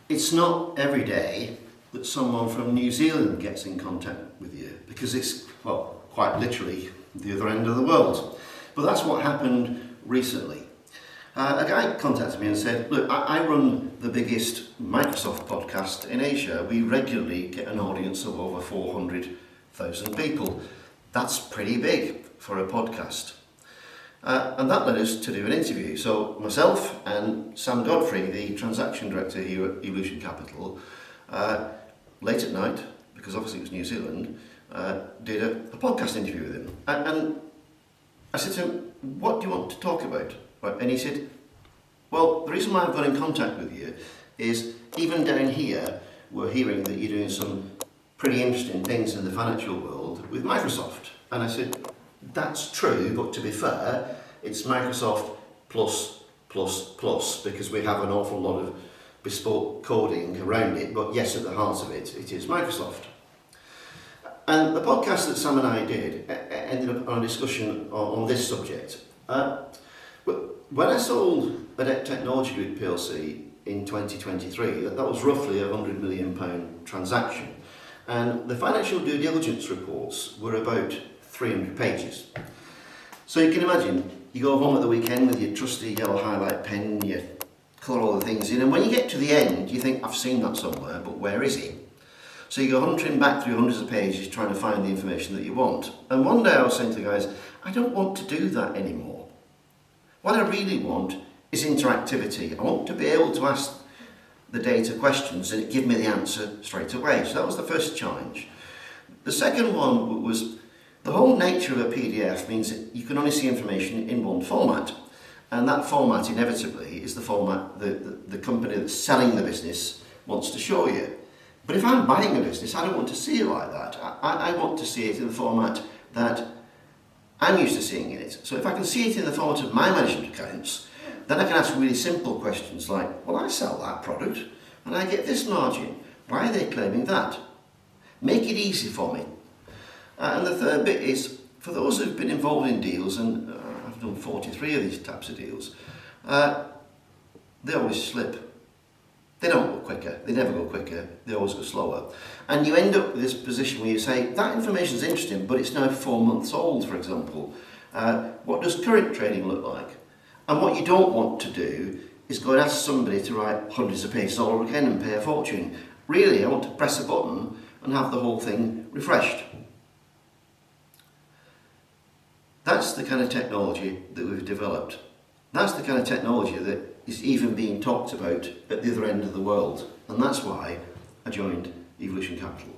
It's not every day that someone from New Zealand gets in contact with you, because it's, well, quite literally the other end of the world. But that's what happened recently. A guy contacted me and said, look, I run the biggest Microsoft podcast in Asia. We regularly get an audience of over 400,000 people. That's pretty big for a podcast. And that led us to do an interview. So myself and Sam Godfrey, the transaction director here at Evolution Capital, late at night, because obviously it was New Zealand, did a podcast interview with him. And I said to him, what do you want to talk about? Right. And he said, well, the reason why I've got in contact with you is even down here, we're hearing that you're doing some pretty interesting things in the financial world with Microsoft. And I said, that's true, but to be fair, it's Microsoft plus, because we have an awful lot of bespoke coding around it, but yes, at the heart of it, it is Microsoft. And the podcast that Sam and I did ended up on a discussion on this subject. When I sold Adept Technology Group PLC in 2023, that was roughly a £100 million transaction. And the financial due diligence reports were about 300 pages. So you can imagine, you go home at the weekend with your trusty yellow highlight pen, you colour all the things in, and when you get to the end, you think, I've seen that somewhere, but where is he? So you go hunting back through hundreds of pages trying to find the information that you want. And one day I was saying to the guys, I don't want to do that anymore. What I really want is interactivity. I want to be able to ask the data questions and it give me the answer straight away. So that was the first challenge. The second one was the whole nature of a PDF means that you can only see information in one format. And that format inevitably is the format that the company that's selling the business wants to show you. But if I'm buying a business, I don't want to see it like that. I want to see it in the format that I'm used to seeing it. So if I can see it in the format of my management accounts, then I can ask really simple questions like, well, I sell that product and I get this margin. Why are they claiming that? Make it easy for me. And the third bit is, for those who've been involved in deals, and I've done 43 of these types of deals, they always slip. They don't go quicker, they never go quicker, they always go slower. And you end up with this position where you say, that information is interesting, but it's now 4 months old, for example. What does current trading look like? And what you don't want to do is go and ask somebody to write hundreds of pages all over again and pay a fortune. Really, I want to press a button and have the whole thing refreshed. That's the kind of technology that we've developed. That's the kind of technology that is even being talked about at the other end of the world. And that's why I joined Evolution Capital.